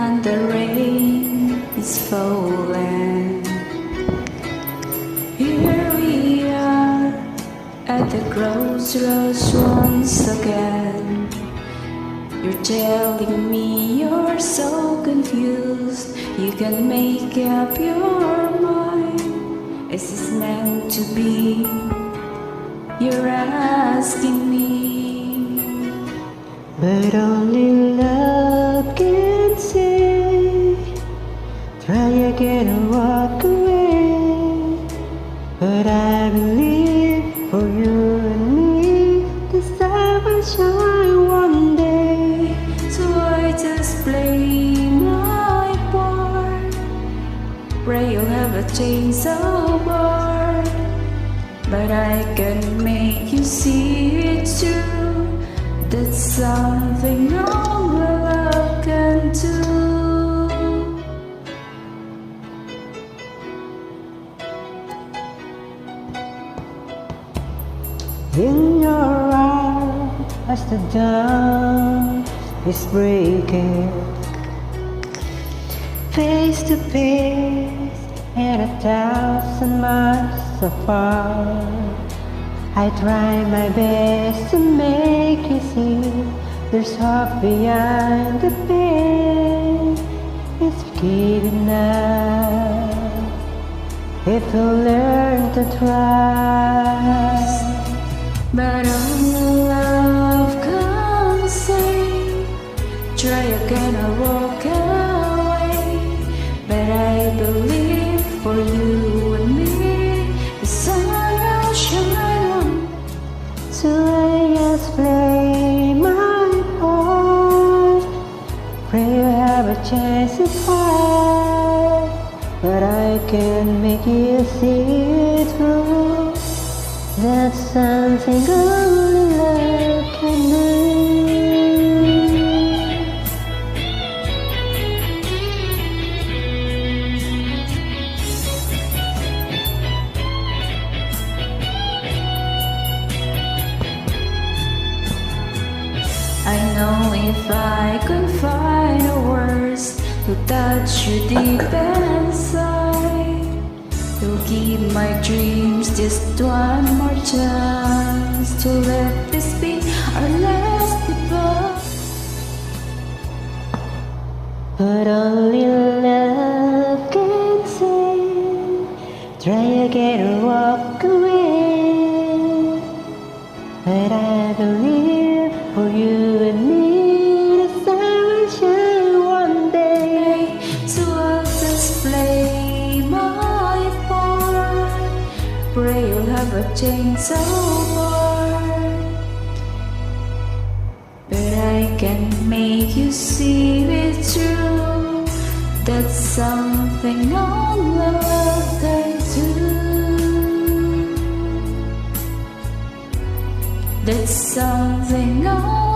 and the rain is falling. Here we are at the crossroads once again. You're telling me you're so confused, you can make up your mind. Is this meant to be? You're asking me, but only love can say. Try again and walk away, but I believe for you and me the sun will shine one day. so I just play my part. Pray you'll have a change of heart, but I can make you see it too. That's something only love can do. In your eyes, as the dawn is breaking, face to face and 1,000 miles apart. I try my best to make you see there's hope beyond the pain. It's forgiven now if you learn to try. But only love can say, try again or walk away. But I believe for you and me, the sun will shine on. So I just play my part. Pray you have a chance to fight, but I can make you see it through. That's something only love can do. I know if I could find the words to touch you deep inside, you'll give my dreams just one more chance to let this be our last goodbye. But only love can say, try again or walk away. But I believe for you and me the sun will shine one day. So I'll just play my part. Pray you'll have a change of heart, but I can make you see it true. That's something only love can do. That's something only